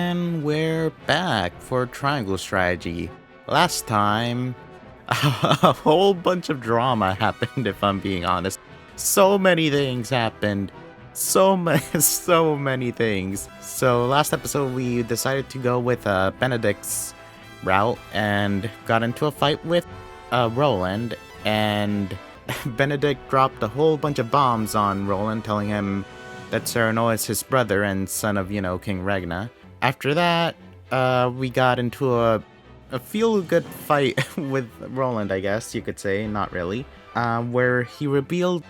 And we're back for Triangle Strategy. Last time, a whole bunch of drama happened, if I'm being honest. So many things happened. So many things. So last episode, we decided to go with Benedict's route and got into a fight with Roland. And Benedict dropped a whole bunch of bombs on Roland, telling him that Cyrano is his brother and son of, King Regna. After that, we got into a feel-good fight with Roland, I guess you could say, not really, where he revealed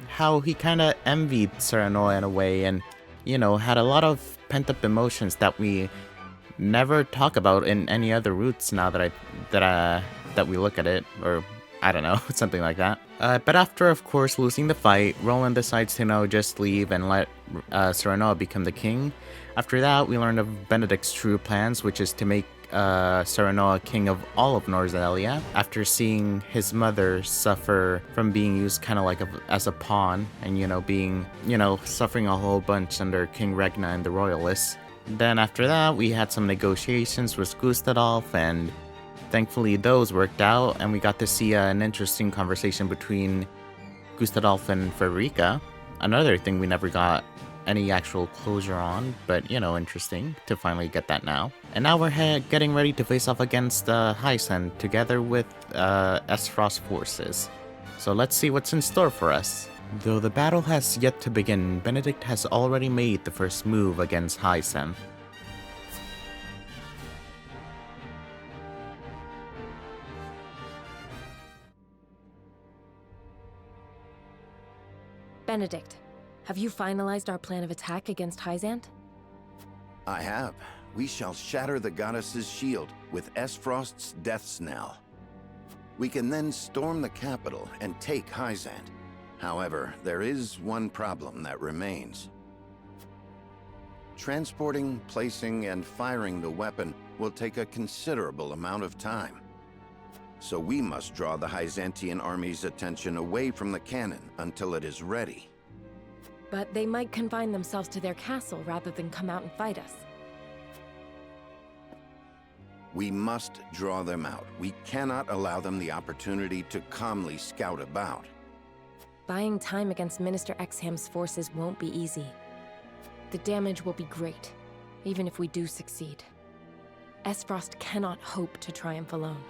how he kind of envied Cyrano in a way and, had a lot of pent-up emotions that we never talk about in any other routes now that we look at it, or I don't know, something like that. But after, of course, losing the fight, Roland decides to, just leave and let Cyrano become the king. After that, we learned of Benedict's true plans, which is to make Cyrano king of all of Norzelia, after seeing his mother suffer from being used kind of like as a pawn, and, being, suffering a whole bunch under King Regna and the Royalists. Then after that, we had some negotiations with Gustadolf, and thankfully those worked out, and we got to see an interesting conversation between Gustadolf and Frederica. Another thing we never got any actual closure on, but interesting to finally get that now. And now we're getting ready to face off against Hyacinth together with Esfrost's forces. So let's see what's in store for us. Though the battle has yet to begin, Benedict has already made the first move against Hyacinth. Benedict, have you finalized our plan of attack against Hyacinth? I have. We shall shatter the goddess's shield with Esfrost's death knell. We can then storm the capital and take Hyacinth. However, there is one problem that remains. Transporting, placing, and firing the weapon will take a considerable amount of time. So we must draw the Hyzantian army's attention away from the cannon until it is ready. But they might confine themselves to their castle rather than come out and fight us. We must draw them out. We cannot allow them the opportunity to calmly scout about. Buying time against Minister Exham's forces won't be easy. The damage will be great, even if we do succeed. Esfrost cannot hope to triumph alone.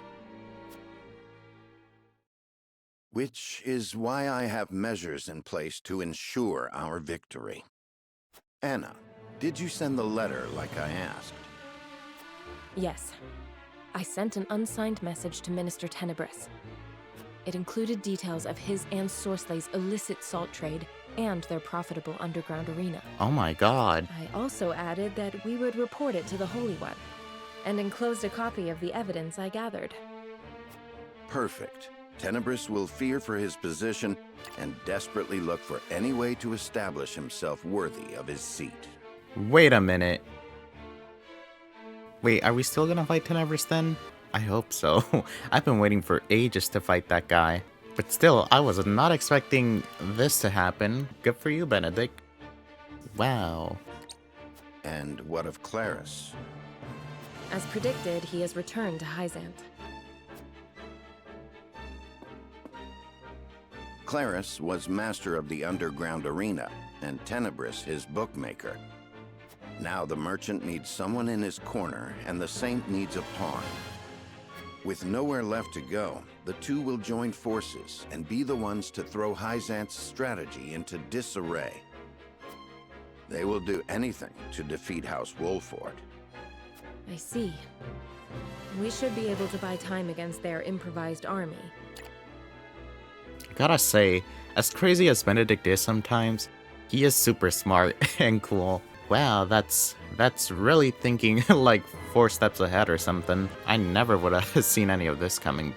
Which is why I have measures in place to ensure our victory. Anna, did you send the letter like I asked? Yes. I sent an unsigned message to Minister Tenebris. It included details of his and Sorslay's illicit salt trade and their profitable underground arena. Oh my god. I also added that we would report it to the Holy One, and enclosed a copy of the evidence I gathered. Perfect. Tenebris will fear for his position and desperately look for any way to establish himself worthy of his seat. Wait a minute. Wait, are we still gonna fight Tenebris then? I hope so. I've been waiting for ages to fight that guy. But still, I was not expecting this to happen. Good for you, Benedict. Wow. And what of Claris? As predicted, he has returned to Hyacinth. Claris was master of the underground arena, and Tenebris his bookmaker. Now the merchant needs someone in his corner, and the saint needs a pawn. With nowhere left to go, the two will join forces and be the ones to throw Hyacinth's strategy into disarray. They will do anything to defeat House Wolford. I see. We should be able to buy time against their improvised army. Gotta say, as crazy as Benedict is sometimes, he is super smart and cool. Wow, that's really thinking like 4 steps ahead or something. I never would have seen any of this coming.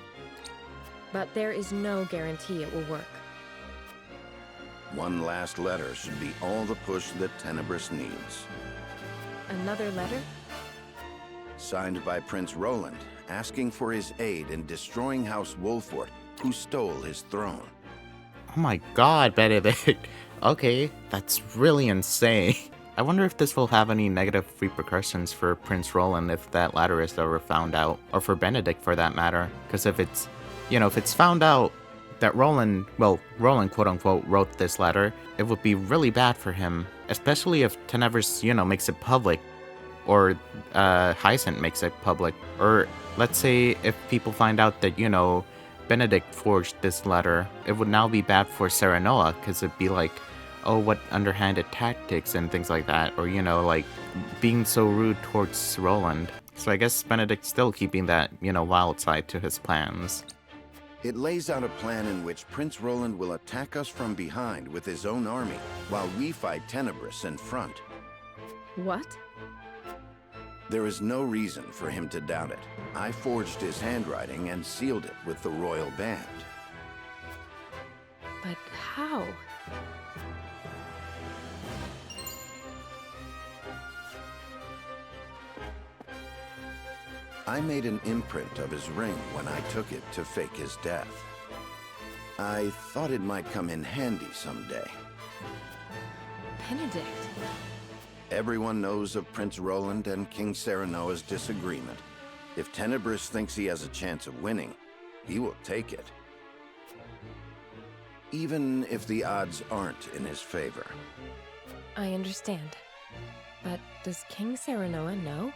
But there is no guarantee it will work. One last letter should be all the push that Tenebris needs. Another letter? Signed by Prince Roland, asking for his aid in destroying House Wolford, who stole his throne. Oh my god, Benedict. Okay, that's really insane. I wonder if this will have any negative repercussions for Prince Roland if that latter is ever found out, or for Benedict for that matter. Because if it's, if it's found out that Roland quote unquote wrote this letter, it would be really bad for him, especially if Tenebris, makes it public, or Hyacinth makes it public, or let's say if people find out that, Benedict forged this letter, it would now be bad for Serenoa, because it'd be like, oh, what underhanded tactics and things like that, or, like being so rude towards Roland. So I guess Benedict's still keeping that, wild side to his plans. It lays out a plan in which Prince Roland will attack us from behind with his own army, while we fight Tenebris in front. What? There is no reason for him to doubt it. I forged his handwriting and sealed it with the royal band. But how? I made an imprint of his ring when I took it to fake his death. I thought it might come in handy someday. Benedict. Everyone knows of Prince Roland and King Serenoa's disagreement. If Tenebris thinks he has a chance of winning, he will take it. Even if the odds aren't in his favor. I understand. But does King Serenoa know?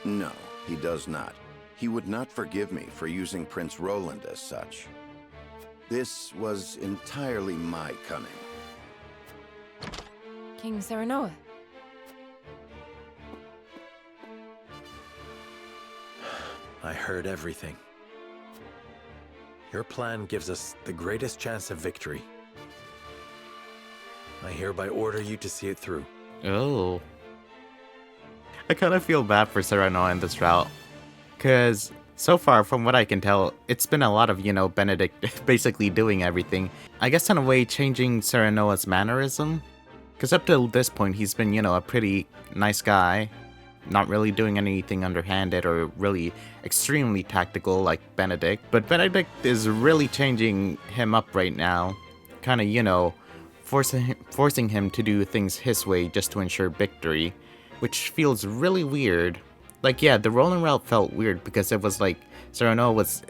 No, he does not. He would not forgive me for using Prince Roland as such. This was entirely my cunning. King Serenoa. I heard everything. Your plan gives us the greatest chance of victory. I hereby order you to see it through. Oh. I kind of feel bad for Serenoa in this route. Because so far, from what I can tell, it's been a lot of, Benedict basically doing everything. I guess in a way, changing Serenoa's mannerism. Because up till this point, he's been, a pretty nice guy. Not really doing anything underhanded or really extremely tactical like Benedict. But Benedict is really changing him up right now. Kind of, forcing him to do things his way just to ensure victory. Which feels really weird. Like, yeah, the Roland route felt weird because it was like Serenoa was,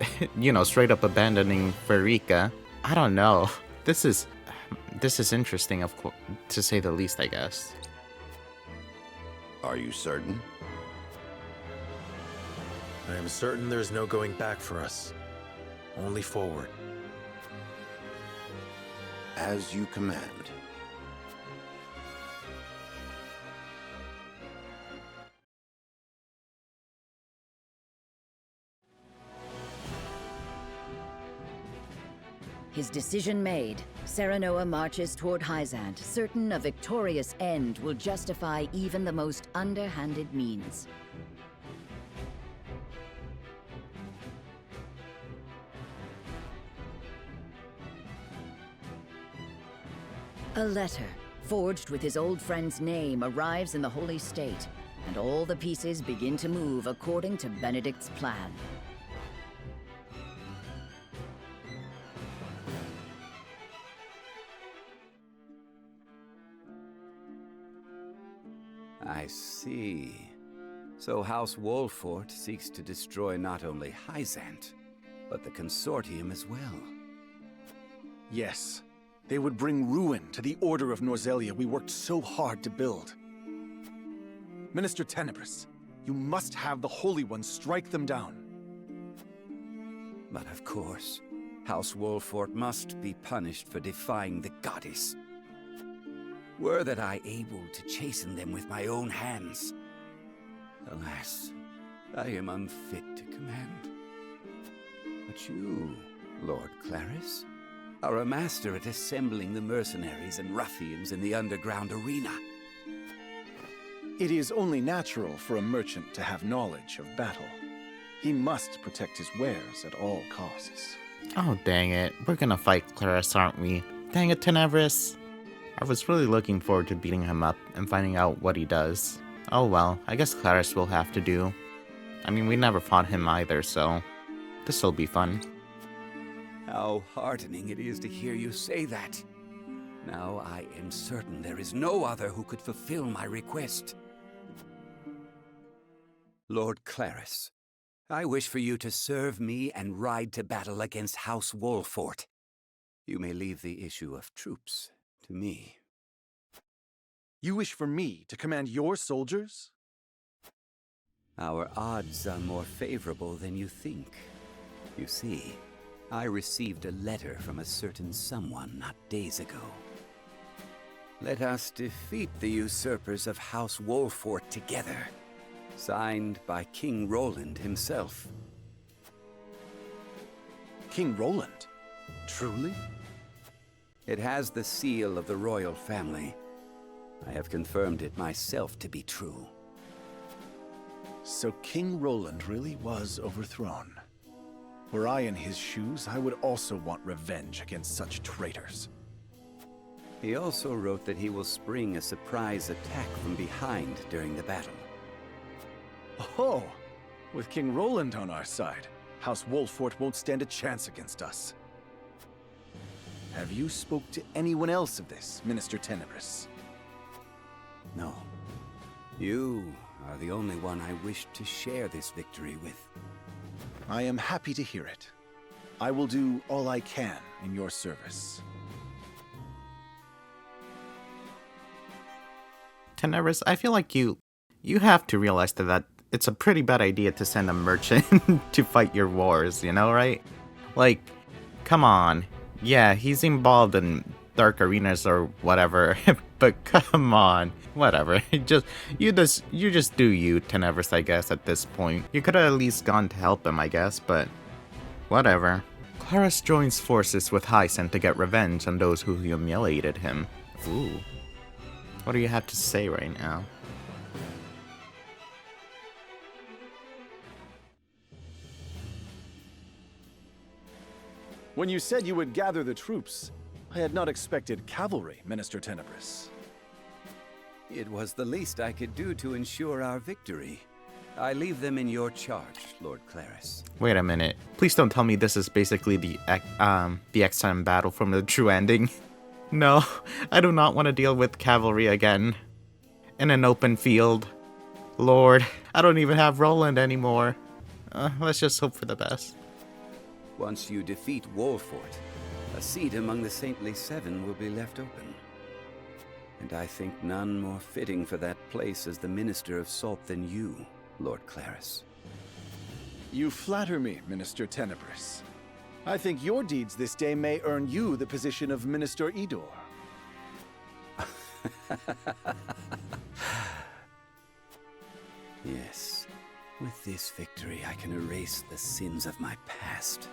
straight up abandoning Frederica. I don't know. This is interesting, to say the least, I guess. Are you certain? I am certain there's no going back for us. Only forward. As you command. His decision made, Serenoa marches toward Hyzant, certain a victorious end will justify even the most underhanded means. A letter, forged with his old friend's name, arrives in the Holy State, and all the pieces begin to move according to Benedict's plan. I see. So House Wolfort seeks to destroy not only Hyzant, but the Consortium as well. Yes. They would bring ruin to the Order of Norzelia we worked so hard to build. Minister Tenebris, you must have the Holy Ones strike them down. But of course, House Wolfort must be punished for defying the goddess. Were that I able to chasten them with my own hands. Alas, I am unfit to command. But you, Lord Claris, are a master at assembling the mercenaries and ruffians in the underground arena. It is only natural for a merchant to have knowledge of battle. He must protect his wares at all costs. Oh, dang it. We're gonna fight Claris, aren't we? Dang it, Tenebris. I was really looking forward to beating him up and finding out what he does. Oh well, I guess Claris will have to do. I mean, we never fought him either, so this'll be fun. How heartening it is to hear you say that. Now I am certain there is no other who could fulfill my request. Lord Clarus, I wish for you to serve me and ride to battle against House Wolfort. You may leave the issue of troops to me. You wish for me to command your soldiers? Our odds are more favorable than you think. You see, I received a letter from a certain someone not days ago. Let us defeat the usurpers of House Wolfort together. Signed by King Roland himself. King Roland? Truly? It has the seal of the royal family. I have confirmed it myself to be true. So King Roland really was overthrown. Were I in his shoes, I would also want revenge against such traitors. He also wrote that he will spring a surprise attack from behind during the battle. Oh, with King Roland on our side, House Wolfort won't stand a chance against us. Have you spoke to anyone else of this, Minister Tenebris? No. You are the only one I wish to share this victory with. I am happy to hear it. I will do all I can in your service. Tenebris, I feel like you have to realize that it's a pretty bad idea to send a merchant to fight your wars, you know, right? Like, come on. Yeah, he's involved in dark arenas or whatever, but come on. Whatever. You just do you, Tenebris, I guess, at this point. You could have at least gone to help him, I guess, but whatever. Clarus joins forces with Hyacin to get revenge on those who humiliated him. Ooh. What do you have to say right now? When you said you would gather the troops, I had not expected cavalry, Minister Tenebris. It was the least I could do to ensure our victory. I leave them in your charge, Lord Clarus. Wait a minute. Please don't tell me this is basically the X-Time battle from the true ending. No, I do not want to deal with cavalry again. In an open field. Lord, I don't even have Roland anymore. Let's just hope for the best. Once you defeat Wolfort, a seat among the Saintly Seven will be left open. And I think none more fitting for that place as the Minister of Salt than you, Lord Clarus. You flatter me, Minister Tenebris. I think your deeds this day may earn you the position of Minister Idor. Yes, with this victory I can erase the sins of my past.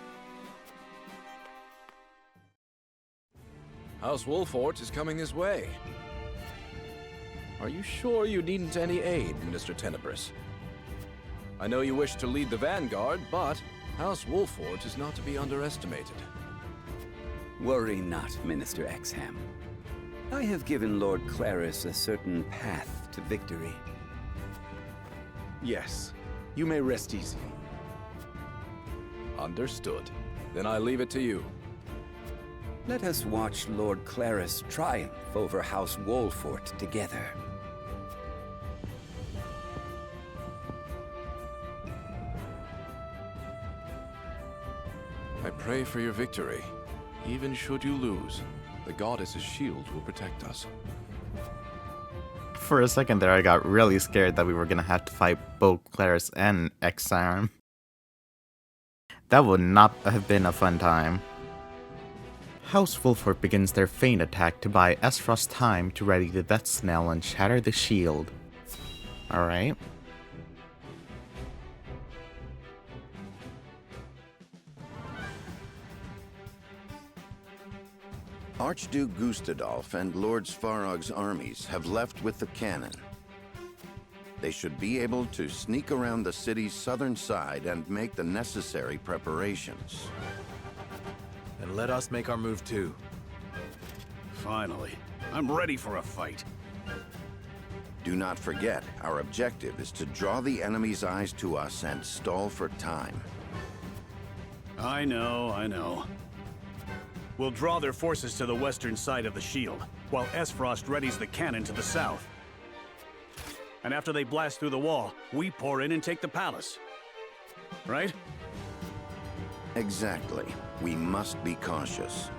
House Wolfort is coming this way. Are you sure you needn't any aid, Minister Tenebris? I know you wish to lead the vanguard, but House Wolfort is not to be underestimated. Worry not, Minister Exham. I have given Lord Clarus a certain path to victory. Yes, you may rest easy. Understood. Then I leave it to you. Let us watch Lord Clarus triumph over House Wolfort together. I pray for your victory. Even should you lose, the goddess's shield will protect us. For a second there, I got really scared that we were gonna have to fight both Clarus and Exarm. That would not have been a fun time. House Wolfort begins their feint attack to buy Esfrost time to ready the death knell and shatter the shield. Alright. Archduke Gustadolf and Lord Svarog's armies have left with the cannon. They should be able to sneak around the city's southern side and make the necessary preparations. And let us make our move too. Finally, I'm ready for a fight. Do not forget, our objective is to draw the enemy's eyes to us and stall for time. I know. We'll draw their forces to the western side of the shield, while Esfrost readies the cannon to the south. And after they blast through the wall, we pour in and take the palace. Right? Exactly. We must be cautious.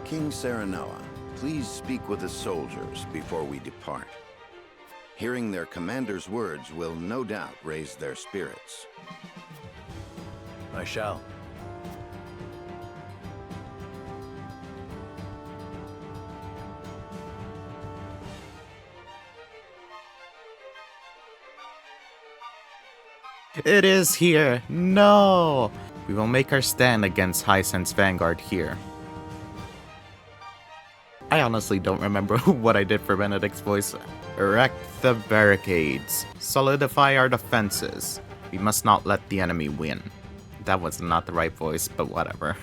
King Serenoa, please speak with the soldiers before we depart. Hearing their commander's words will no doubt raise their spirits. I shall. It is here! No! We will make our stand against Hyacinth's vanguard here. I honestly don't remember what I did for Benedict's voice. Erect the barricades. Solidify our defenses. We must not let the enemy win. That was not the right voice, but whatever.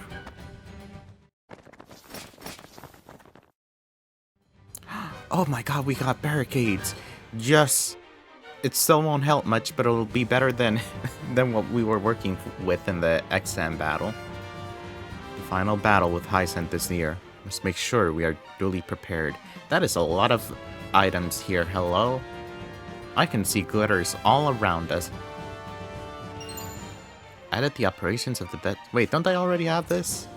Oh my god, we got barricades! Just... It still won't help much, but it'll be better than than what we were working with in the Exam battle. The final battle with Hyacinth is near. Must make sure we are duly prepared. That is a lot of items here. Hello? I can see glitters all around us. Added the operations of the dead. Wait, don't I already have this?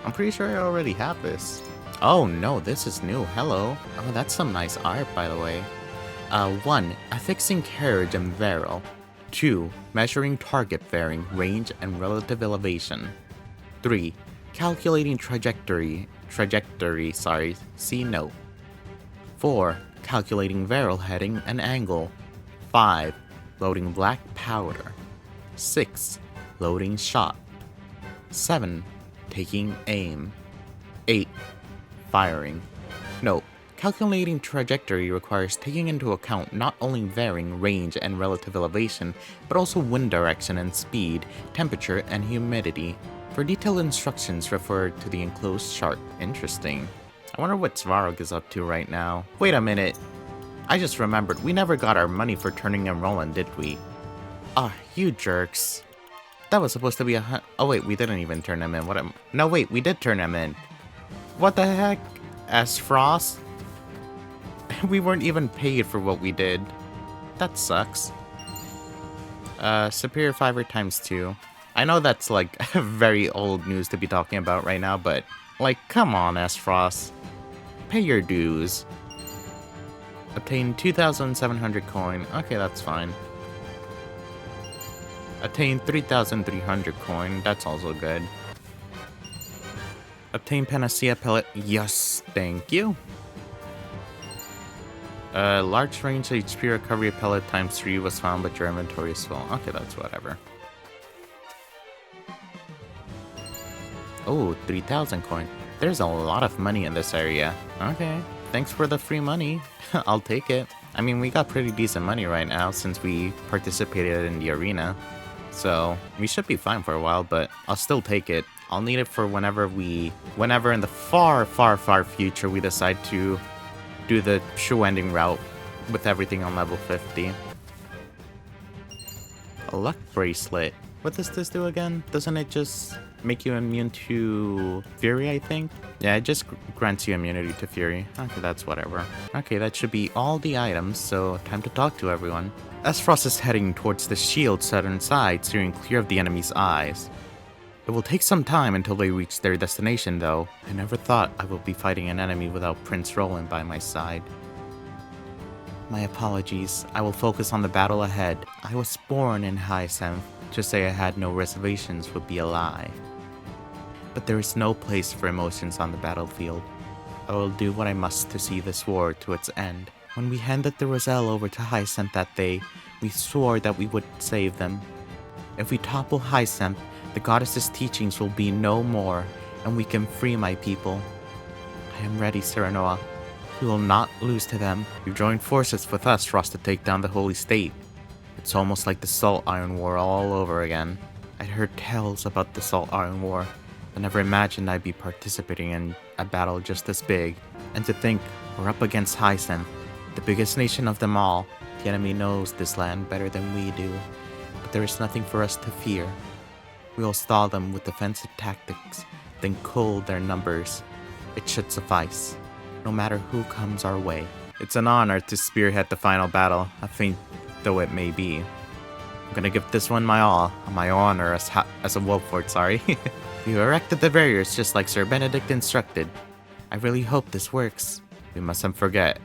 I'm pretty sure I already have this. Oh no, this is new. Hello. Oh, that's some nice art, by the way. 1. Affixing carriage and barrel. 2. Measuring target bearing, range, and relative elevation. 3. Calculating trajectory, see note. 4. Calculating barrel heading and angle. 5. Loading black powder. 6. Loading shot. 7. Taking aim. 8. Firing. Note. Calculating trajectory requires taking into account not only varying range and relative elevation, but also wind direction and speed, temperature, and humidity. For detailed instructions, refer to the enclosed chart. Interesting. I wonder what Svarog is up to right now. Wait a minute. I just remembered, we never got our money for turning in Roland, did we? Ah, you jerks. That was supposed to be a oh wait, we didn't even turn him in. No wait, we did turn him in. What the heck? Frost? We weren't even paid for what we did. That sucks. Superior Fiver times 2. I know that's like very old news to be talking about right now, but like, come on, Frost. Pay your dues. Obtain 2,700 coin. Okay, that's fine. Obtain 3,300 coin. That's also good. Obtain Panacea Pellet. Yes, thank you. Large range HP recovery pellet times 3 was found, but your inventory is full. Okay, that's whatever. Oh, 3,000 coin. There's a lot of money in this area. Okay, thanks for the free money. I'll take it. I mean, we got pretty decent money right now since we participated in the arena. So, we should be fine for a while, but I'll still take it. I'll need it for whenever in the far, far, far future we decide to do the shoe ending route with everything on level 50. A luck bracelet. What does this do again? Doesn't it just make you immune to Fury, I think? Yeah, it just grants you immunity to Fury. Okay, that's whatever. Okay, that should be all the items, so time to talk to everyone. Frost is heading towards the shield's southern side, steering clear of the enemy's eyes. It will take some time until they reach their destination, though. I never thought I would be fighting an enemy without Prince Roland by my side. My apologies. I will focus on the battle ahead. I was born in Hyacinth. To say I had no reservations would be a lie. But there is no place for emotions on the battlefield. I will do what I must to see this war to its end. When we handed the Roselle over to Hyacinth that day, we swore that we would save them. If we topple Hyacinth, the goddess's teachings will be no more, and we can free my people. I am ready, Serenoa. We will not lose to them. You joined forces with us for us to take down the Holy State. It's almost like the Salt Iron War all over again. I'd heard tales about the Salt Iron War, but never imagined I'd be participating in a battle just this big. And to think, we're up against Hyacinth, the biggest nation of them all. The enemy knows this land better than we do, but there is nothing for us to fear. We will stall them with defensive tactics then cull their numbers. It should suffice, no matter who comes our way. It's an honor to spearhead the final battle, a feat though it may be. I'm gonna give this one my all, my honor as a Wolford, sorry. You erected the barriers just like Sir Benedict instructed. I really hope this works. We mustn't forget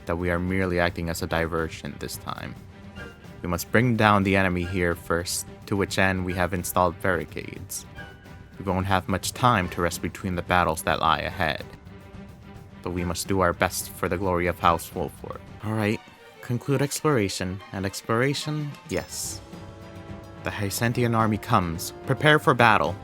that we are merely acting as a diversion this time. We must bring down the enemy here first, to which end we have installed barricades. We won't have much time to rest between the battles that lie ahead. But we must do our best for the glory of House Wolford. Alright, conclude exploration, and exploration, yes. The Hysentian army comes. Prepare for battle.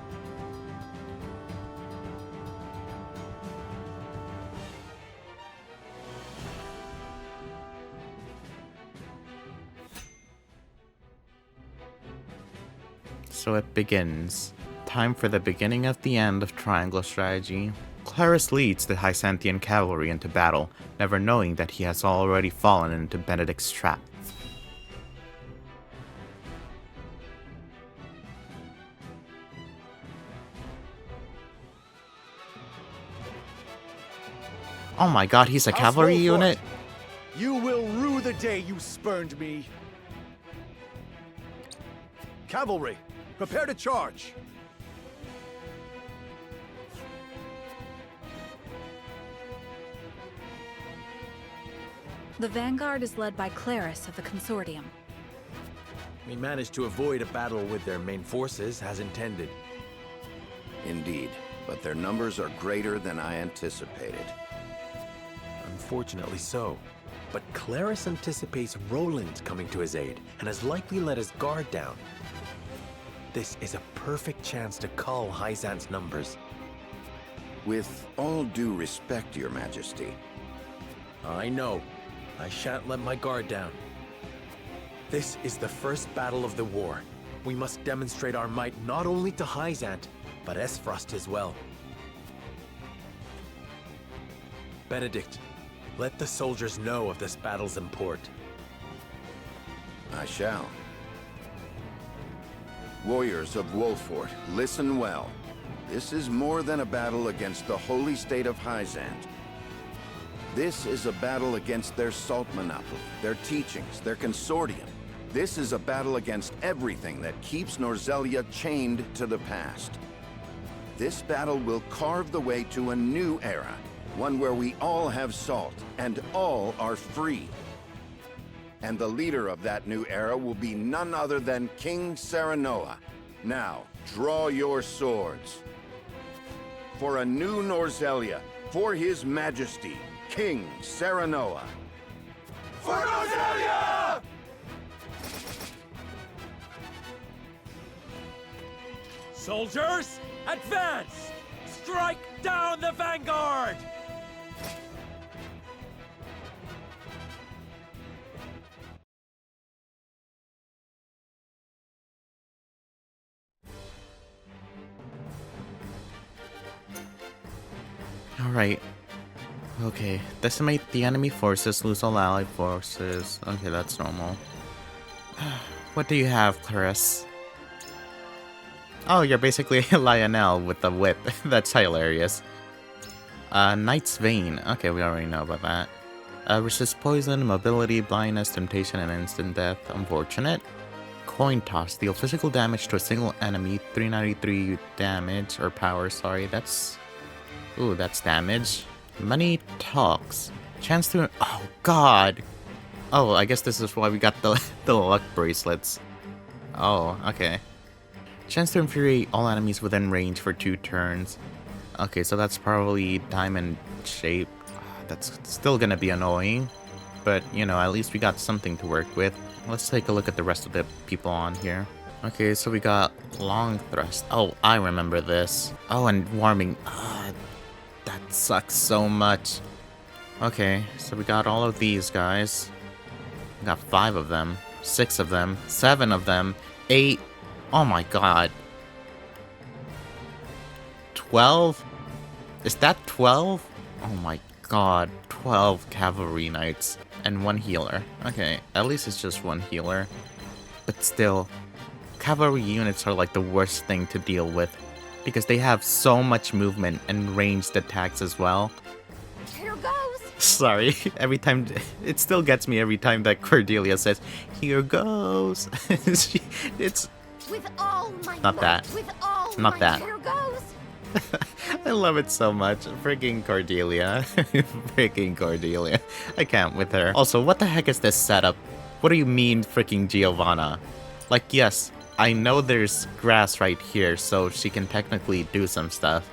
So it begins. Time for the beginning of the end of Triangle Strategy. Clarus leads the Hysentian cavalry into battle, never knowing that he has already fallen into Benedict's trap. Oh my god, he's a cavalry unit? You will rue the day you spurned me. Cavalry, prepare to charge. The vanguard is led by Clarus of the Consortium. We managed to avoid a battle with their main forces as intended. Indeed, but their numbers are greater than I anticipated. Unfortunately so. But Clarus anticipates Roland coming to his aid, and has likely let his guard down. This is a perfect chance to cull Hyzant's numbers. With all due respect, Your Majesty. I know. I shan't let my guard down. This is the first battle of the war. We must demonstrate our might not only to Hyzant, but Esfrost as well. Benedict, let the soldiers know of this battle's import. I shall. Warriors of Wolford, listen well. This is more than a battle against the holy state of Hyzant. This is a battle against their salt monopoly, their teachings, their consortium. This is a battle against everything that keeps Norzelia chained to the past. This battle will carve the way to a new era, one where we all have salt and all are free. And the leader of that new era will be none other than King Serenoa. Now, draw your swords. For a new Norzelia, for His Majesty, King Serenoa. For Norzelia! Soldiers, advance! Strike down the vanguard! Alright. Okay. Decimate the enemy forces, lose all allied forces. Okay, that's normal. What do you have, Clarus? Oh, you're basically Lionel with the whip. That's hilarious. Knight's Vein. Okay, we already know about that. Resist poison, mobility, blindness, temptation, and instant death. Unfortunate. Coin Toss. Deal physical damage to a single enemy. 393 damage, or power, sorry. That's... Ooh, that's damage. Money Talks. Chance to... Oh, God! Oh, I guess this is why we got the luck bracelets. Oh, okay. Chance to infuriate all enemies within range for 2 turns. Okay, so that's probably diamond shape. That's still gonna be annoying. But, you know, at least we got something to work with. Let's take a look at the rest of the people on here. Okay, so we got Long Thrust. Oh, I remember this. Oh, and Warming. That sucks so much. Okay, so we got all of these guys. We got 5 of them. 6 of them. 7 of them. 8. Oh my god. 12? Is that 12? Oh my god. 12 cavalry knights. And 1 healer. Okay, at least it's just 1 healer. But still, cavalry units are like the worst thing to deal with. because they have so much movement and ranged attacks as well. Here goes! Sorry, every time, it still gets me every time that Cordelia says, "Here goes." It's With all my Not might, that. With all Not my that. Here goes! I love it so much. Freaking Cordelia. Freaking Cordelia. I can't with her. Also, what the heck is this setup? What do you mean, freaking Giovanna? Like, yes, I know there's grass right here, so she can technically do some stuff.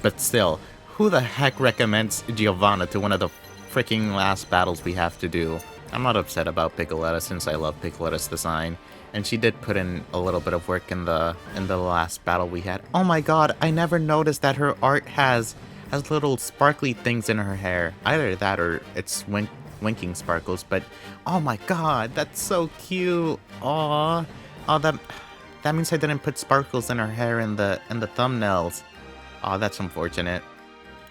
But still, who the heck recommends Giovanna to one of the freaking last battles we have to do? I'm not upset about Piccoletta since I love Piccoletta's design. And she did put in a little bit of work in the last battle we had. Oh my god, I never noticed that her art has little sparkly things in her hair. Either that or it's winking sparkles, but oh my god, that's so cute. Aww. Oh, that means I didn't put sparkles in her hair in the thumbnails. Oh, that's unfortunate.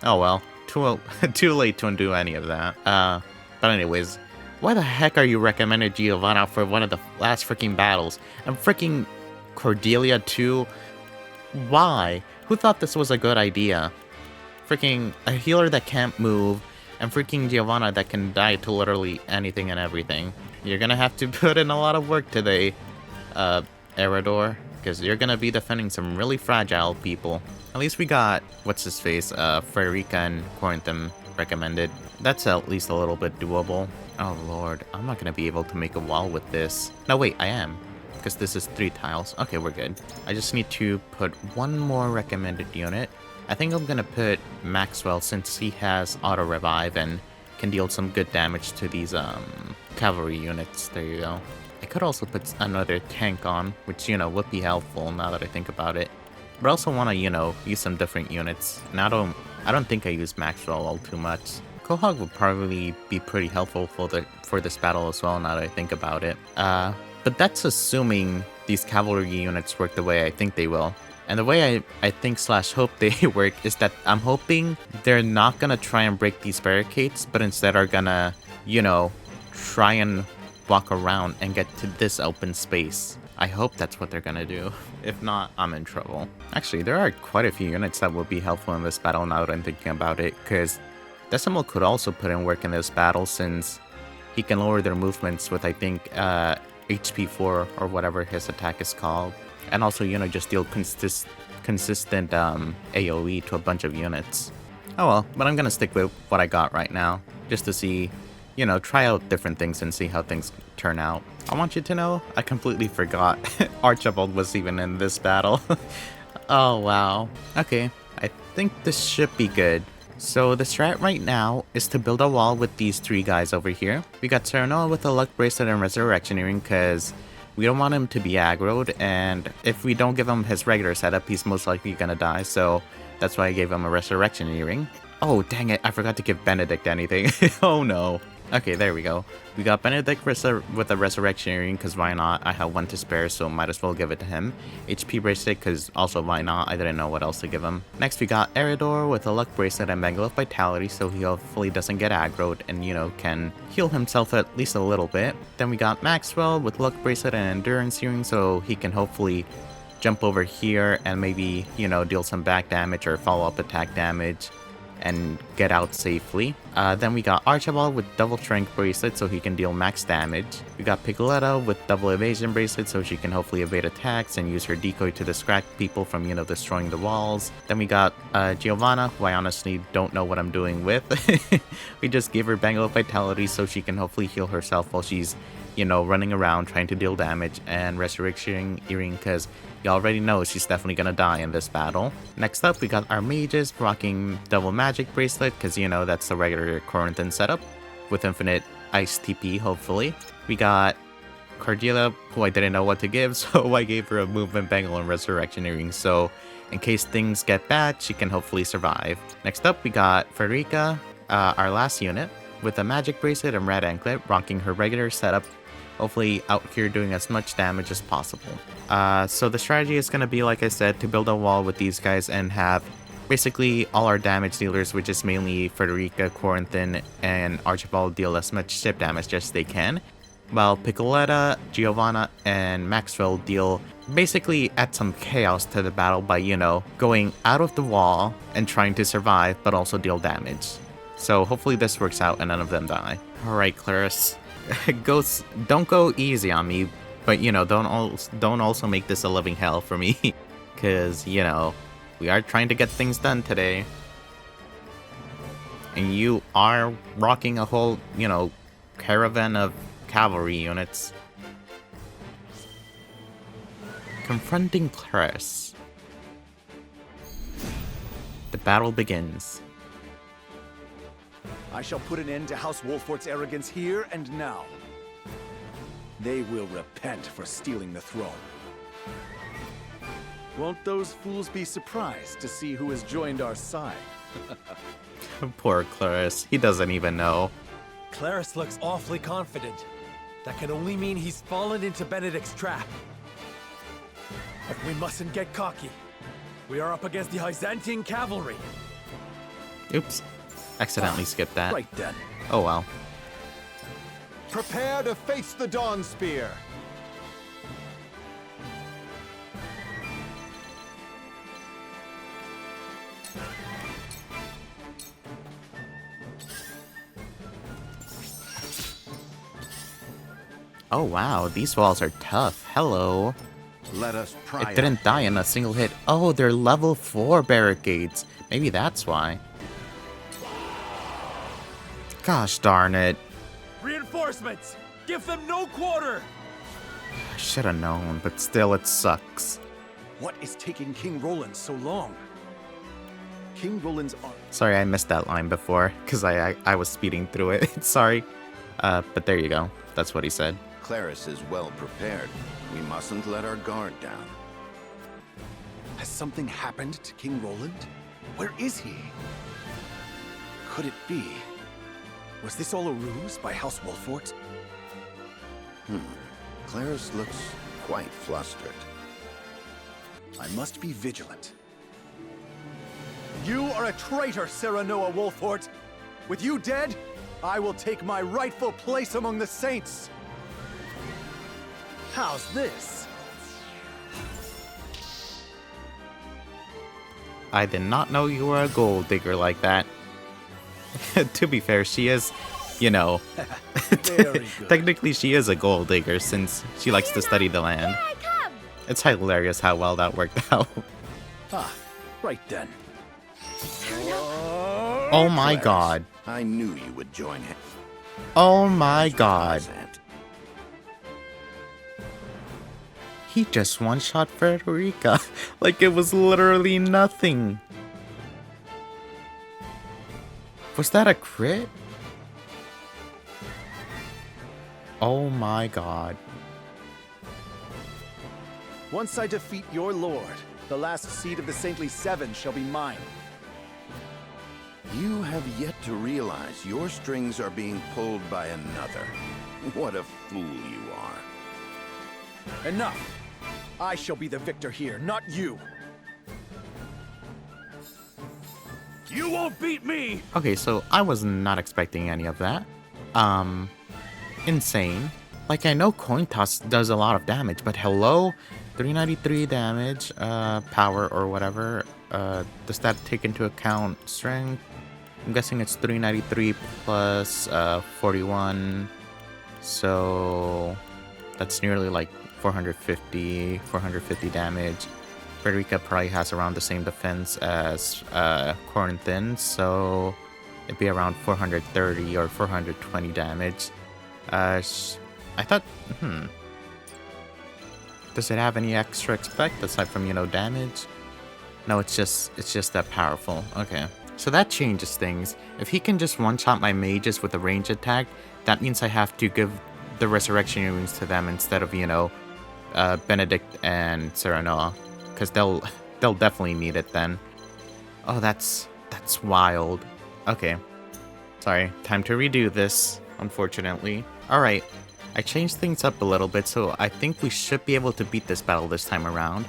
Oh well, too late to undo any of that. But anyways, why the heck are you recommending Giovanna for one of the last freaking battles? And freaking Cordelia too? Why? Who thought this was a good idea? Freaking a healer that can't move, and freaking Giovanna that can die to literally anything and everything. You're gonna have to put in a lot of work today, Erador, because you're gonna be defending some really fragile people. At least we got, what's his face, Frederica and Corinthum recommended. That's at least a little bit doable. Oh lord, I'm not gonna be able to make a wall with this. No wait, I am, because this is 3 tiles. Okay, we're good. I just need to put one more recommended unit. I think I'm gonna put Maxwell since he has auto revive and can deal some good damage to these cavalry units. There you go. I could also put another tank on, which, you know, would be helpful now that I think about it. But I also want to, you know, use some different units. And I don't think I use Maxwell all too much. Quahog would probably be pretty helpful for this battle as well, now that I think about it. But that's assuming these cavalry units work the way I think they will. And the way I think / hope they work is that I'm hoping they're not gonna try and break these barricades, but instead are gonna, you know, try and walk around and get to this open space. I hope that's what they're gonna do. If not, I'm in trouble. Actually, there are quite a few units that would be helpful in this battle now that I'm thinking about it, because Decimal could also put in work in this battle since he can lower their movements with, I think, HP 4 or whatever his attack is called. And also, you know, just deal consistent AoE to a bunch of units. Oh well, but I'm gonna stick with what I got right now, just to see, you know, try out different things and see how things turn out. I want you to know, I completely forgot Archibald was even in this battle. Oh wow. Okay, I think this should be good. So the strat right now is to build a wall with these 3 guys over here. We got Serenoa with a Luck Bracelet and Resurrection Earring because we don't want him to be aggroed, and if we don't give him his regular setup, he's most likely gonna die, so that's why I gave him a Resurrection Earring. Oh dang it, I forgot to give Benedict anything. Oh no. Okay, there we go. We got Benedict with a Resurrection Earring, because why not? I have 1 to spare, so might as well give it to him. HP Bracelet, because also why not? I didn't know what else to give him. Next, we got Erador with a Luck Bracelet and Bangle of Vitality, so he hopefully doesn't get aggroed and, you know, can heal himself at least a little bit. Then we got Maxwell with Luck Bracelet and Endurance Earring, so he can hopefully jump over here and maybe, you know, deal some back damage or follow-up attack damage and get out safely. Then we got Archibald with double strength bracelet so he can deal max damage. We got Piccoletta with double evasion bracelet so she can hopefully evade attacks and use her decoy to distract people from, you know, destroying the walls. Then we got Giovanna, who I honestly don't know what I'm doing with. We just gave her Bangle of Vitality so she can hopefully heal herself while she's, you know, running around trying to deal damage, and Resurrection Earring because you already know she's definitely gonna die in this battle. Next up, we got our mages rocking double magic bracelet because, you know, that's the regular Corinthum setup with infinite ice TP, hopefully. We got Cordelia, who I didn't know what to give, so I gave her a movement bangle and Resurrection Earring, so in case things get bad, she can hopefully survive. Next up, we got Frederica, our last unit, with a magic bracelet and red anklet, rocking her regular setup, hopefully out here doing as much damage as possible. So the strategy is going to be, like I said, to build a wall with these guys and have basically all our damage dealers, which is mainly Frederica, Corinthum, and Archibald, deal as much ship damage as they can, while Piccoletta, Giovanna, and Maxwell deal basically add some chaos to the battle by, you know, going out of the wall and trying to survive, but also deal damage. So hopefully this works out and none of them die. Alright, Claris. Don't go easy on me, but, you know, don't also make this a living hell for me. Because, you know, we are trying to get things done today. And you are rocking a whole, you know, caravan of cavalry units. Confronting Claris. The battle begins. I shall put an end to House Wolfort's arrogance here and now. They will repent for stealing the throne. Won't those fools be surprised to see who has joined our side? Poor Claris. He doesn't even know. Claris looks awfully confident. That can only mean he's fallen into Benedict's trap. But we mustn't get cocky. We are up against the Byzantine cavalry. Oops. Accidentally skipped that. Right then. Oh well. Prepare to face the Dawn Spear. Oh wow, these walls are tough. Hello. Let us pry It didn't die in a single hit. Oh, they're level 4 barricades. Maybe that's why. Gosh darn it. Reinforcements! Give them no quarter! I should have known, but still it sucks. What is taking King Roland so long? King Roland's army. Sorry, I missed that line before, because I was speeding through it. Sorry. But there you go. That's what he said. Claris is well prepared. We mustn't let our guard down. Has something happened to King Roland? Where is he? Could it be? Was this all a ruse by House Wolfort? Claris looks quite flustered. I must be vigilant. You are a traitor, Serenoa Wolfort! With you dead, I will take my rightful place among the saints! How's this? I did not know you were a gold digger like that. To be fair, she is, you know, technically she is a gold digger since she likes to study the land. Here I come! It's hilarious how well that worked out. Ah, right then. Oh my Claris, god. I knew you would join him. Oh my god. He just one-shot Frederica. Like it was literally nothing. Was that a crit? Oh my god. Once I defeat your lord, the last seat of the Saintly Seven shall be mine. You have yet to realize your strings are being pulled by another. What a fool you are. Enough! I shall be the victor here, not you! You won't beat me! Okay, so I was not expecting any of that. Insane. Like, I know coin toss does a lot of damage, but hello? 393 damage, power or whatever. Does that take into account strength? I'm guessing it's 393 plus 41. So that's nearly like 450 damage. Frederica probably has around the same defense as Corentin, so it'd be around 430 or 420 damage. I thought, does it have any extra effect aside from, you know, damage? No, it's just that powerful. Okay. So that changes things. If he can just one-shot my mages with a range attack, that means I have to give the resurrection earrings to them instead of, you know, Benedict and Serenoa, because they'll definitely need it then. Oh, that's wild. Okay. Sorry, time to redo this, unfortunately. Alright, I changed things up a little bit, so I think we should be able to beat this battle this time around.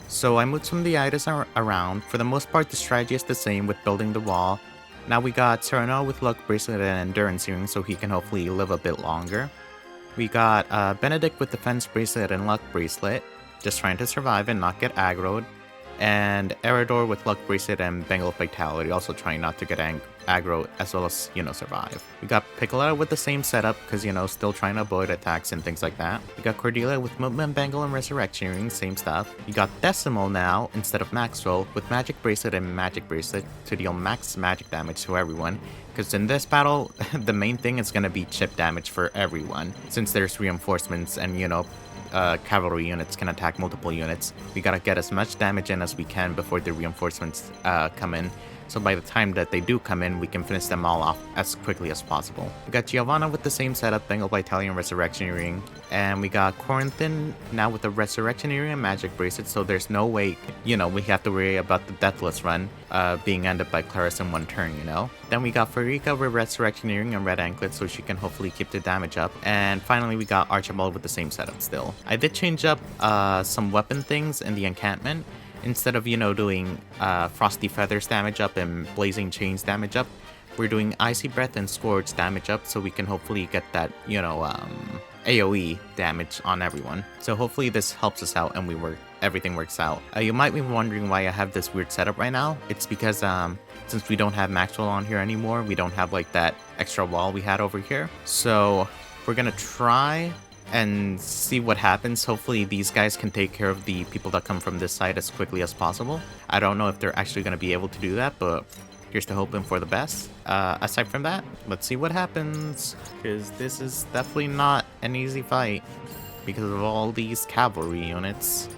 So I moved some of the items around. For the most part, the strategy is the same with building the wall. Now we got Serenoa with Luck Bracelet and Endurance Earring, so he can hopefully live a bit longer. We got Benedict with Defense Bracelet and Luck Bracelet. just trying to survive and not get aggroed. And Eridor with Luck Bracelet and Bengal Vitality, also trying not to get aggro as well as, survive. We got Piccola with the same setup, because, still trying to avoid attacks and things like that. We got Cordelia with Movement Bangle and Resurrection Ring, same stuff. You got Decimal now, instead of Maxwell, with Magic Bracelet and Magic Bracelet to deal max magic damage to everyone. Because in this battle, the main thing is going to be chip damage for everyone, since there's reinforcements and, cavalry units can attack multiple units. We gotta get as much damage in as we can before the reinforcements come in. So by the time that they do come in, we can finish them all off as quickly as possible. We got Giovanna with the same setup, Bengal Vitality and Resurrection Ring. And we got Corentin now with the Resurrection Ring and Magic Bracelet, so there's no way, we have to worry about the Deathless run being ended by Claris in one turn, Then we got Farika with Resurrection Ring and Red Anklet, so she can hopefully keep the damage up. And finally, we got Archibald with the same setup still. I did change up some weapon things in the encampment. Instead of, doing Frosty Feathers damage up and Blazing Chains damage up, we're doing Icy Breath and Scourge damage up, so we can hopefully get that, AoE damage on everyone. So hopefully this helps us out and everything works out. You might be wondering why I have this weird setup right now. It's because since we don't have Maxwell on here anymore, we don't have like that extra wall we had over here. So we're gonna try and see what happens. Hopefully these guys can take care of the people that come from this side as quickly as possible. I don't know if they're actually going to be able to do that, but here's to hoping for the best. Aside from that, let's see what happens, because this is definitely not an easy fight because of all these cavalry units.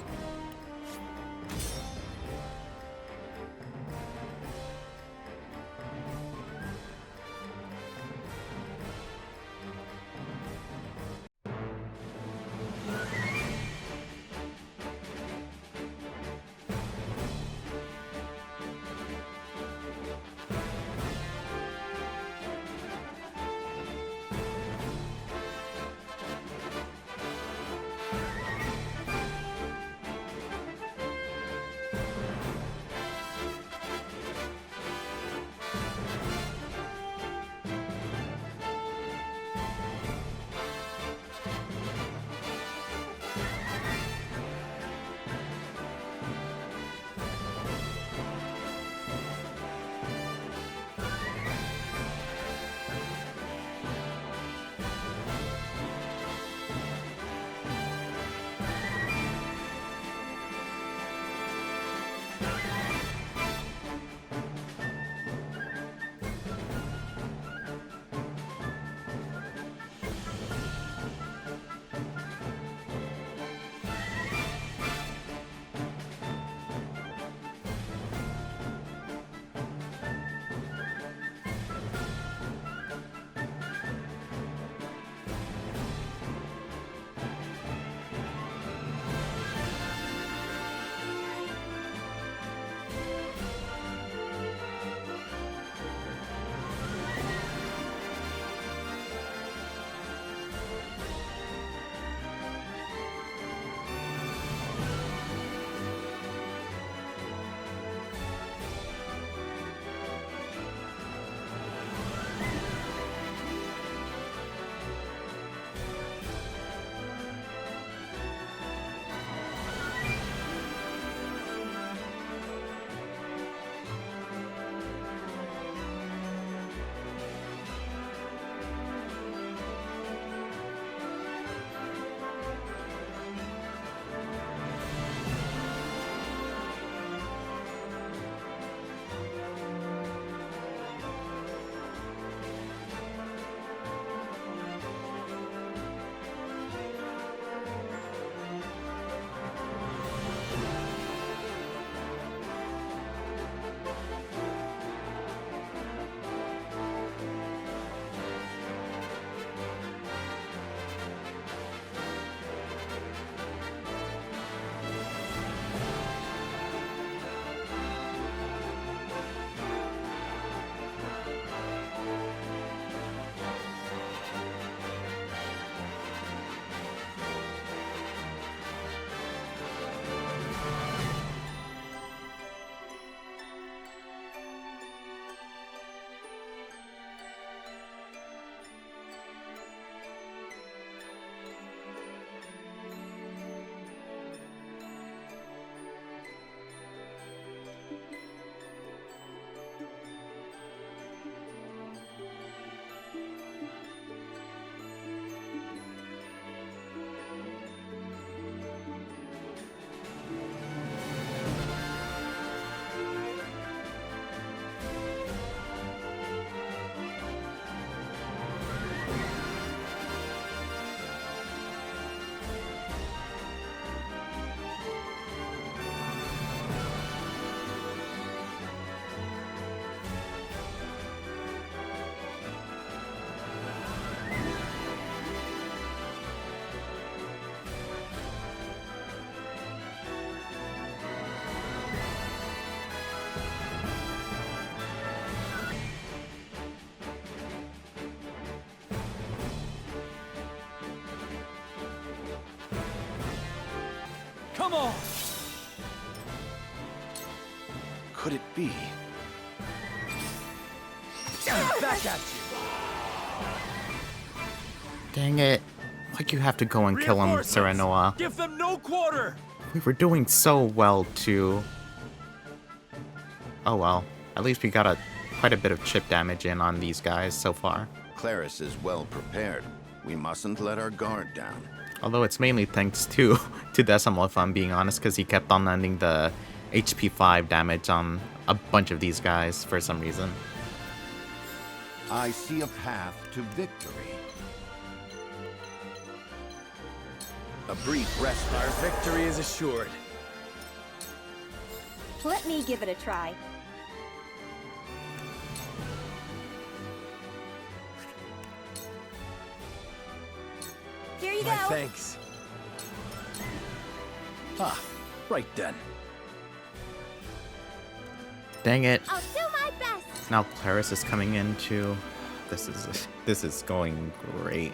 Come on! Could it be? Back at you! Dang it. Why'd you have to go and kill him, Reinforcements! Serenoa? Give them no quarter! We were doing so well, too. Oh well. At least we got quite a bit of chip damage in on these guys so far. Claris is well prepared. We mustn't let our guard down. Although it's mainly thanks to Decimal, if I'm being honest, because he kept on landing the HP 5 damage on a bunch of these guys for some reason. I see a path to victory. A brief respite. Our victory is assured. Let me give it a try. Here you My go. thanks. Ah, right then. Dang it. I'll do my best. Now Claris is coming in too. This is going great.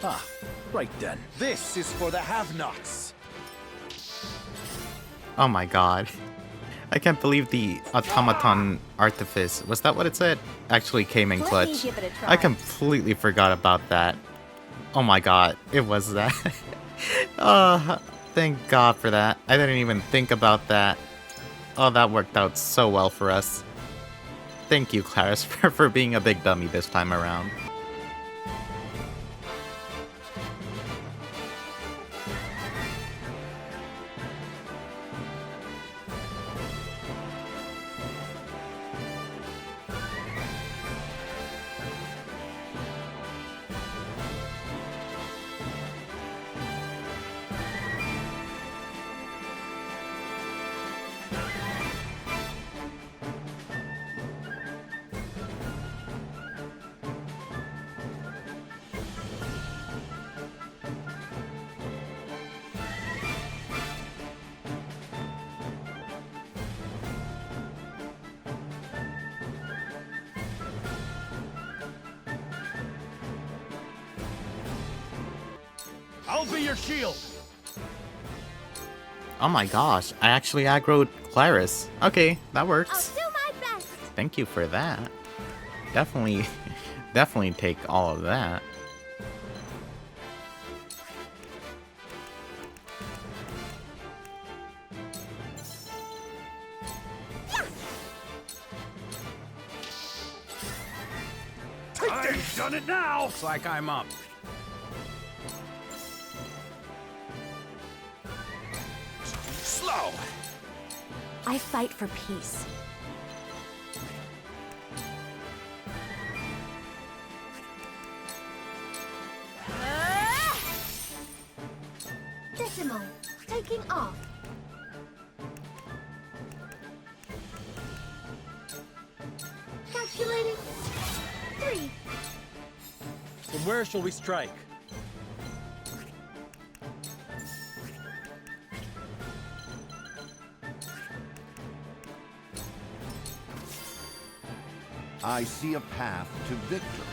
Ah, right then. This is for the have-nots. Oh my god. I can't believe the automaton artifice, was that what it said? Actually came in Let me clutch. give it a try. I completely forgot about that. Oh my god, it was that. Thank God for that. I didn't even think about that. Oh, that worked out so well for us. Thank you, Claris, for being a big dummy this time around. I'll be your shield. Oh my gosh, I actually aggroed Claris. Okay, that I'll works. do my best. Thank you for that. Definitely, definitely take all of that. I've done it now. Looks like I'm up. Slow! I fight for peace. Decimal, taking off. Calculating. 3. From where shall we strike? I see a path to victory.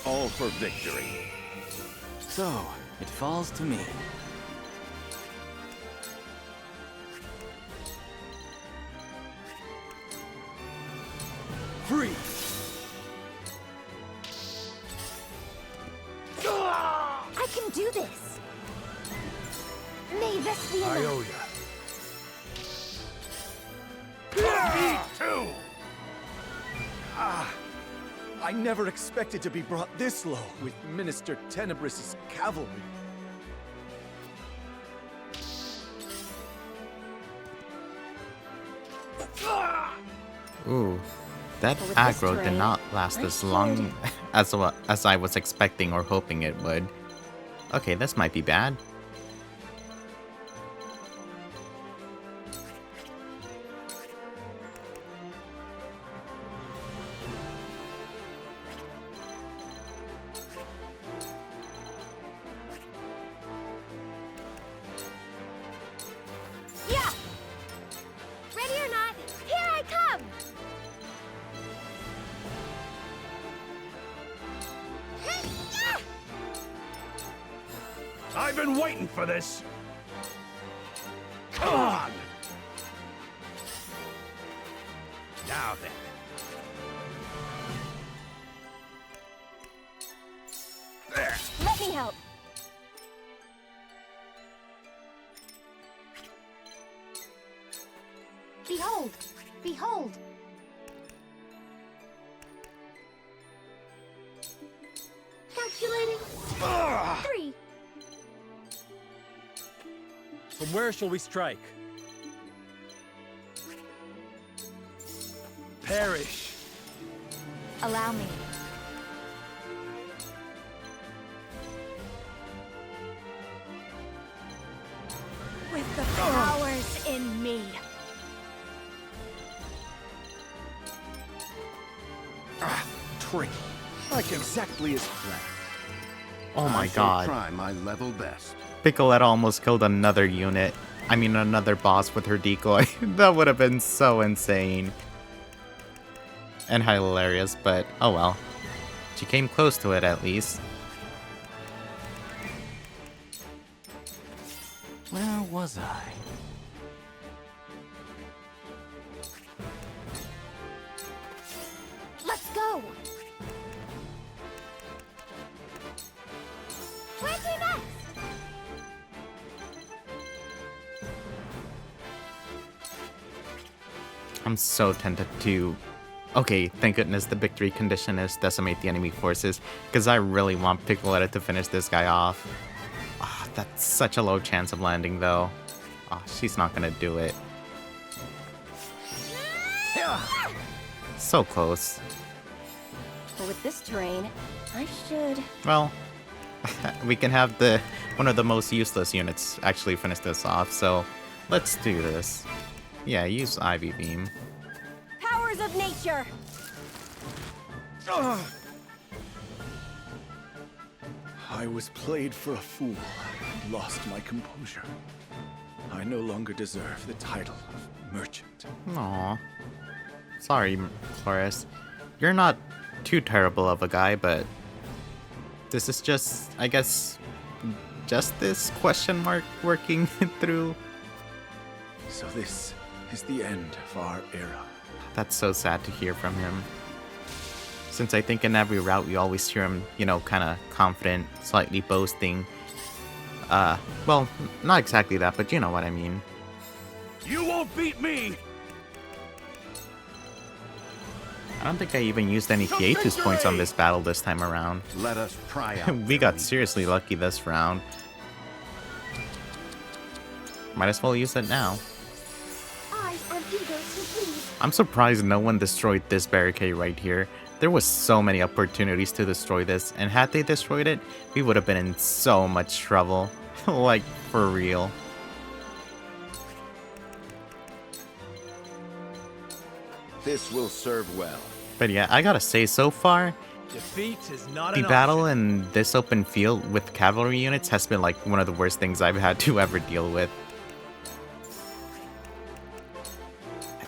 All for victory. So, it falls to me. Free! I can do this. May this be I enough. owe ya. Me too. I never expected to be brought this low with Minister Tenebris's cavalry. Ooh, that But with this aggro did terrain, not last I as long should- as I was expecting or hoping it would. Okay, this might be bad. Yeah! Ready or not, here I come! Hey-ya! I've been waiting for this. Come on. Now then. There! Let me help. Behold! Behold! Calculating. 3. From where shall we strike? Perish! Allow me. With the powers in me. Tricky. Like exactly as planned. Oh my I shall god. try my level best. Piccoletta almost killed another unit. I mean, another boss with her decoy. That would have been so insane. And hilarious, but oh well. She came close to it at least. Where was I? Let's go! 29! I'm so tempted to... Okay, thank goodness the victory condition is decimate the enemy forces, because I really want Piccoletta to finish this guy off. Oh, that's such a low chance of landing, though. Oh, she's not gonna do it. So close. But with this terrain, I should... Well, we can have one of the most useless units actually finish this off, so let's do this. Yeah, use Ivy Beam. Powers of nature! I was played for a fool and lost my composure. I no longer deserve the title of merchant. Aw. Sorry, Cloris. You're not too terrible of a guy, but this is just, I guess, justice question mark working through. So this is the end of our era. That's so sad to hear from him. Since I think in every route we always hear him, you know, kind of confident, slightly boasting. Well, not exactly that, but you know what I mean. You won't beat me! I don't think I even used any Quietus points on this battle this time around. Let us pry out. We got seriously lucky this round. Might as well use it now. I am eager to please. I'm surprised no one destroyed this barricade right here. There was so many opportunities to destroy this, and had they destroyed it, we would have been in so much trouble. Like, for real. This will serve well. But yeah, I gotta say, so far, Defeat is not the an battle option. in this open field with cavalry units has been like one of the worst things I've had to ever deal with.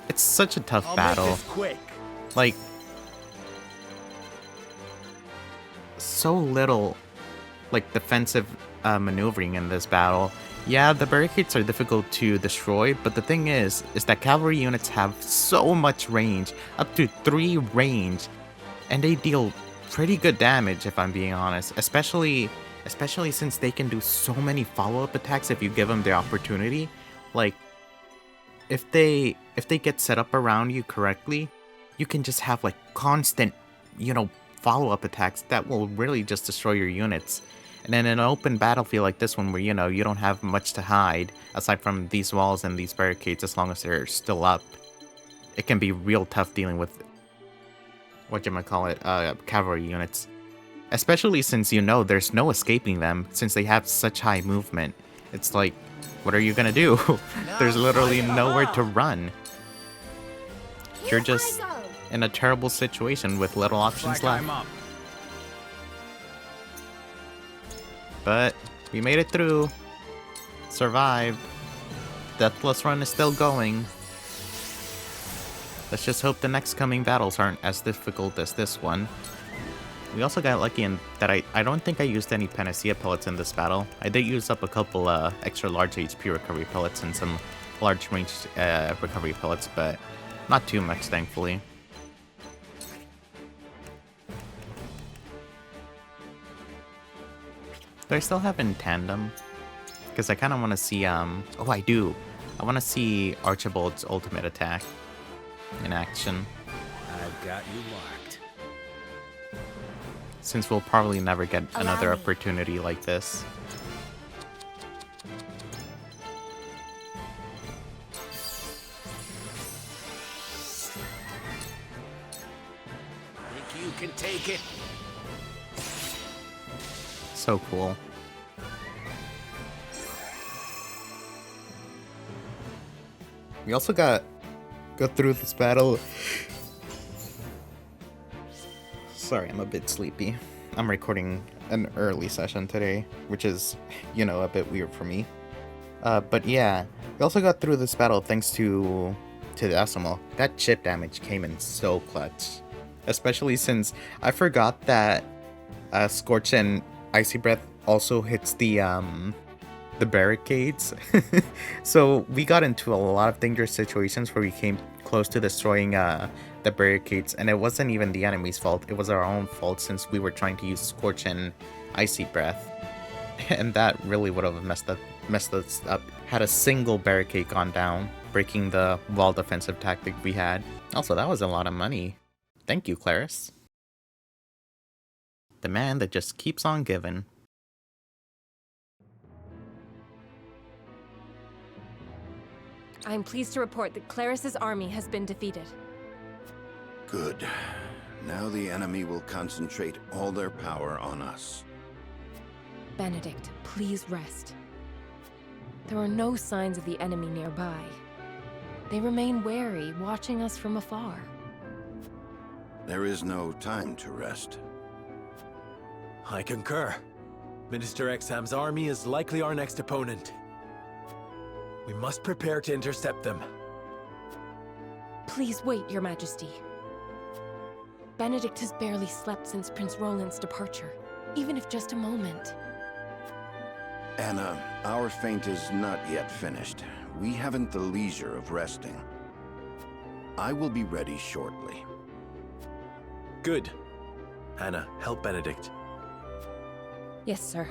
It's such a tough I'll battle. make this quick. Like, so little, like, defensive maneuvering in this battle. Yeah, the barricades are difficult to destroy, but the thing is that cavalry units have so much range, up to 3 range, and they deal pretty good damage, if I'm being honest, especially since they can do so many follow-up attacks if you give them the opportunity. Like, if they get set up around you correctly, you can just have like constant, you know, follow-up attacks that will really just destroy your units. And then in an open battlefield like this one, where, you know, you don't have much to hide aside from these walls and these barricades, as long as they're still up, it can be real tough dealing with cavalry units. Especially since, you know, there's no escaping them, since they have such high movement. It's like, what are you gonna do? There's literally nowhere to run. You're just in a terrible situation with little options left. But we made it through. Survived. Death Plus Run is still going. Let's just hope the next coming battles aren't as difficult as this one. We also got lucky in that I don't think I used any Panacea pellets in this battle. I did use up a couple extra large HP recovery pellets and some large range recovery pellets, but not too much, thankfully. Do I still have in tandem? Because I kind of want to see, oh, I do. I want to see Archibald's ultimate attack in action. I've got you marked. Since we'll probably never get another opportunity like this. Think you can take it? So cool. We also got through this battle. Sorry, I'm a bit sleepy. I'm recording an early session today, which is, you know, a bit weird for me. But yeah, we also got through this battle thanks to the Decimal. That chip damage came in so clutch. Especially since I forgot that Scorch and Icy Breath also hits the barricades. So we got into a lot of dangerous situations where we came close to destroying the barricades, and it wasn't even the enemy's fault, it was our own fault since we were trying to use Scorch and Icy Breath. And that really would have messed us up. Had a single barricade gone down, breaking the wall defensive tactic we had. Also, that was a lot of money. Thank you, Claris. The man that just keeps on giving. I am pleased to report that Claris's army has been defeated. Good. Now the enemy will concentrate all their power on us. Benedict, please rest. There are no signs of the enemy nearby. They remain wary, watching us from afar. There is no time to rest. I concur. Minister Exham's army is likely our next opponent. We must prepare to intercept them. Please wait, Your Majesty. Benedict has barely slept since Prince Roland's departure, even if just a moment. Anna, our feint is not yet finished. We haven't the leisure of resting. I will be ready shortly. Good. Anna, help Benedict. Yes, sir.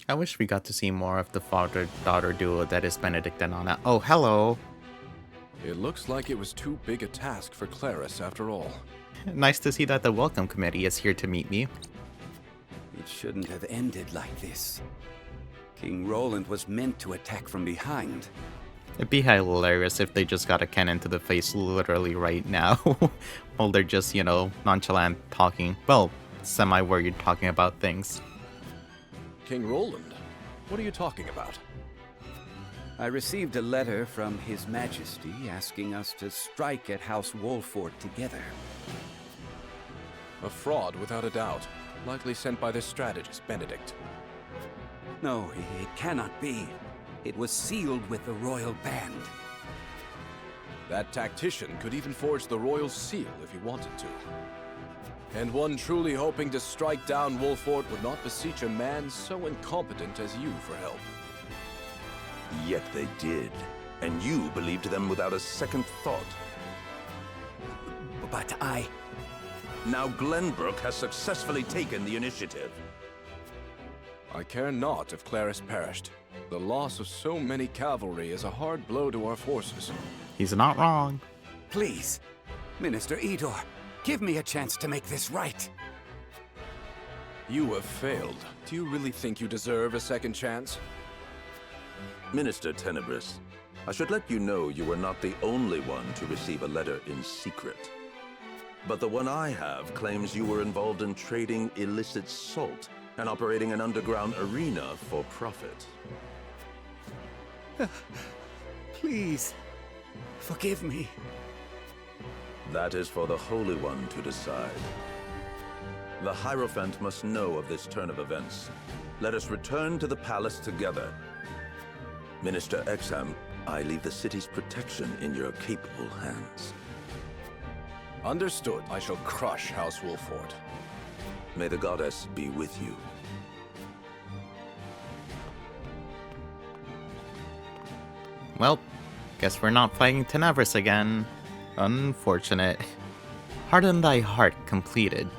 I wish we got to see more of the father-daughter duo that is Benedict and Anna. Oh, hello! It looks like it was too big a task for Claris after all. Nice to see that the welcome committee is here to meet me. It shouldn't have ended like this. King Roland was meant to attack from behind. It'd be hilarious if they just got a cannon to the face literally right now. While they're just, you know, nonchalant talking. Well, semi-worried talking about things. King Roland? What are you talking about? I received a letter from His Majesty asking us to strike at House Wolfort together. A fraud, without a doubt. Likely sent by this strategist, Benedict. No, it cannot be. It was sealed with the royal band. That tactician could even forge the royal seal if he wanted to. And one truly hoping to strike down Wolfort would not beseech a man so incompetent as you for help. Yet they did, and you believed them without a second thought. But I... Now Glenbrook has successfully taken the initiative. I care not if Claris perished. The loss of so many cavalry is a hard blow to our forces. He's not wrong. Please, Minister Idor, give me a chance to make this right. You have failed. Do you really think you deserve a second chance? Minister Tenebris, I should let you know you were not the only one to receive a letter in secret. But the one I have claims you were involved in trading illicit salt and operating an underground arena for profit. Please, forgive me. That is for the Holy One to decide. The Hierophant must know of this turn of events. Let us return to the palace together. Minister Exham, I leave the city's protection in your capable hands. Understood. I shall crush House Wolfort. May the goddess be with you. Well, guess we're not fighting Tenebris again. Unfortunate. Harden thy heart completed.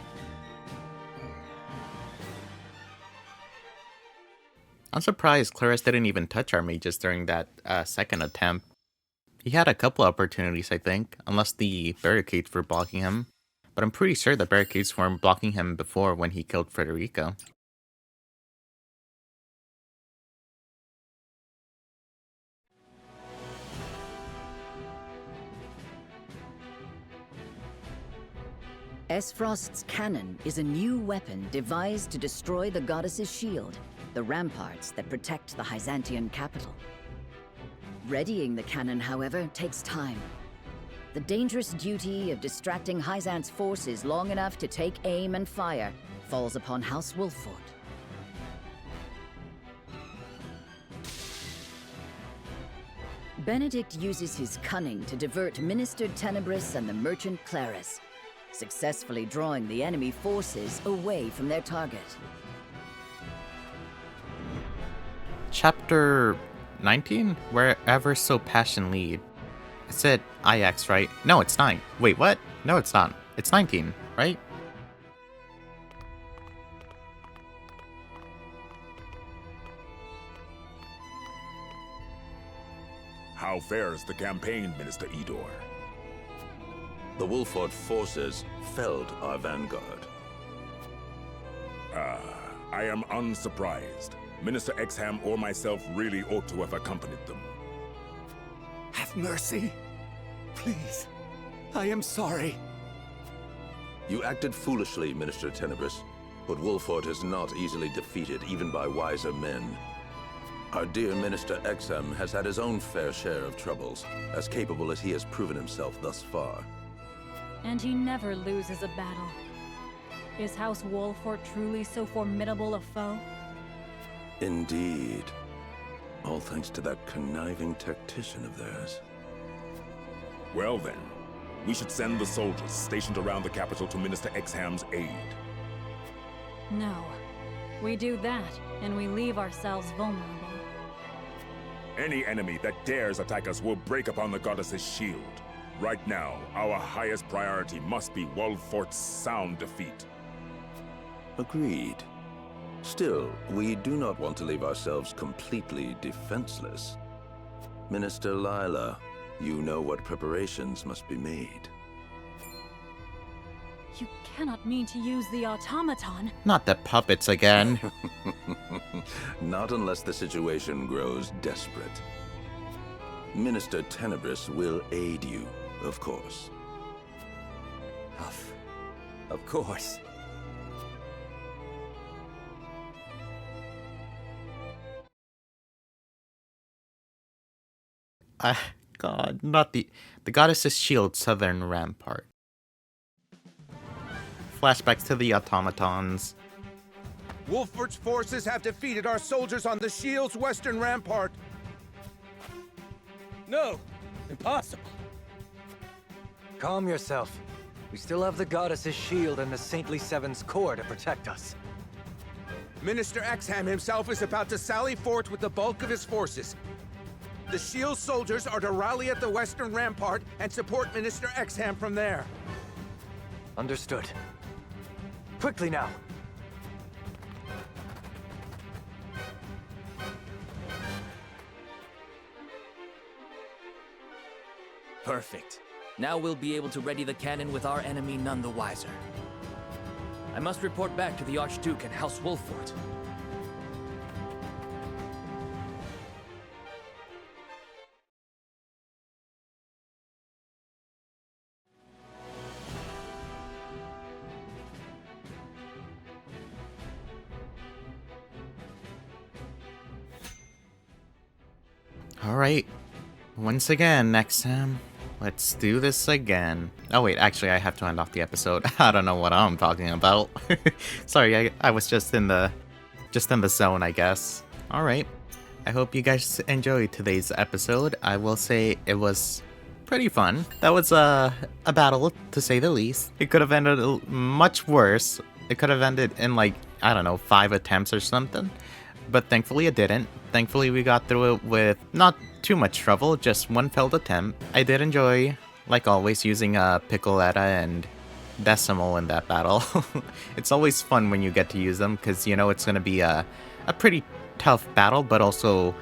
I'm surprised Claris didn't even touch our mages during that second attempt. He had a couple opportunities, I think, unless the barricades were blocking him. But I'm pretty sure the barricades weren't blocking him before when he killed Frederica. Esfrost's cannon is a new weapon devised to destroy the goddess's shield, the ramparts that protect the Hyzantian capital. Readying the cannon, however, takes time. The dangerous duty of distracting Hyzant's forces long enough to take aim and fire falls upon House Wolfort. Benedict uses his cunning to divert Minister Tenebris and the merchant Claris, successfully drawing the enemy forces away from their target. Chapter 19? Wherever so passion lead. I said IX, right? No, it's 9. Wait, what? No, it's not. It's 19, right? How fares the campaign, Minister Edor? The Wolford forces felled our vanguard. I am unsurprised. Minister Exham or myself really ought to have accompanied them. Have mercy. Please. I am sorry. You acted foolishly, Minister Tenebris, but Wolford is not easily defeated even by wiser men. Our dear Minister Exham has had his own fair share of troubles, as capable as he has proven himself thus far. And he never loses a battle. Is House Wolfort truly so formidable a foe? Indeed. All thanks to that conniving tactician of theirs. Well then, we should send the soldiers stationed around the capital to Minister Exham's aid. No. We do that, and we leave ourselves vulnerable. Any enemy that dares attack us will break upon the goddess's shield. Right now, our highest priority must be Wolfort's sound defeat. Agreed. Still, we do not want to leave ourselves completely defenseless. Minister Lila, you know what preparations must be made. You cannot mean to use the automaton. Not the puppets again. Not unless the situation grows desperate. Minister Tenebris will aid you, of course. Of course. God, not the goddess's shield southern rampart. Flashbacks to the automatons. Wolfort's forces have defeated our soldiers on the shield's western rampart. No! Impossible! Calm yourself. We still have the goddess's shield and the Saintly Seven's core to protect us. Minister Exham himself is about to sally forth with the bulk of his forces. The shield soldiers are to rally at the western rampart and support Minister Exham from there. Understood. Quickly now! Perfect. Now we'll be able to ready the cannon with our enemy none the wiser. I must report back to the Archduke and House Wolfort. Alright. Once again, next time. Let's do this again. Oh wait, actually I have to end off the episode. I don't know what I'm talking about. Sorry, I was just in the zone, I guess. Alright. I hope you guys enjoyed today's episode. I will say it was pretty fun. That was a battle, to say the least. It could have ended much worse. It could have ended in like, I don't know, 5 attempts or something. But thankfully it didn't. Thankfully we got through it with not too much trouble, just one failed attempt. I did enjoy, like always, using Piccoletta and Decimal in that battle. It's always fun when you get to use them, because you know it's going to be a pretty tough battle, but also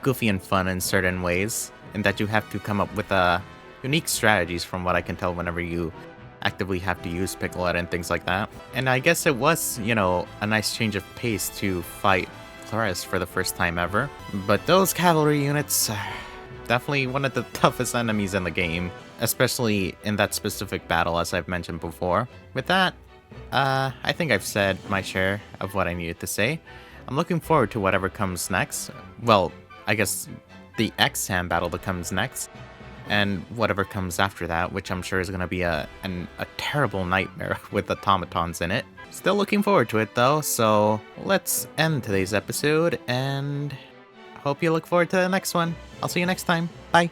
goofy and fun in certain ways, and that you have to come up with unique strategies from what I can tell whenever you actively have to use Piccoletta and things like that. And I guess it was, you know, a nice change of pace to fight Claris for the first time ever. But those cavalry units, definitely one of the toughest enemies in the game, especially in that specific battle, as I've mentioned before. With that, I think I've said my share of what I needed to say. I'm looking forward to whatever comes next. Well, I guess the Exham battle that comes next, and whatever comes after that, which I'm sure is going to be a terrible nightmare with automatons in it. Still looking forward to it though, so let's end today's episode, and hope you look forward to the next one. I'll see you next time. Bye!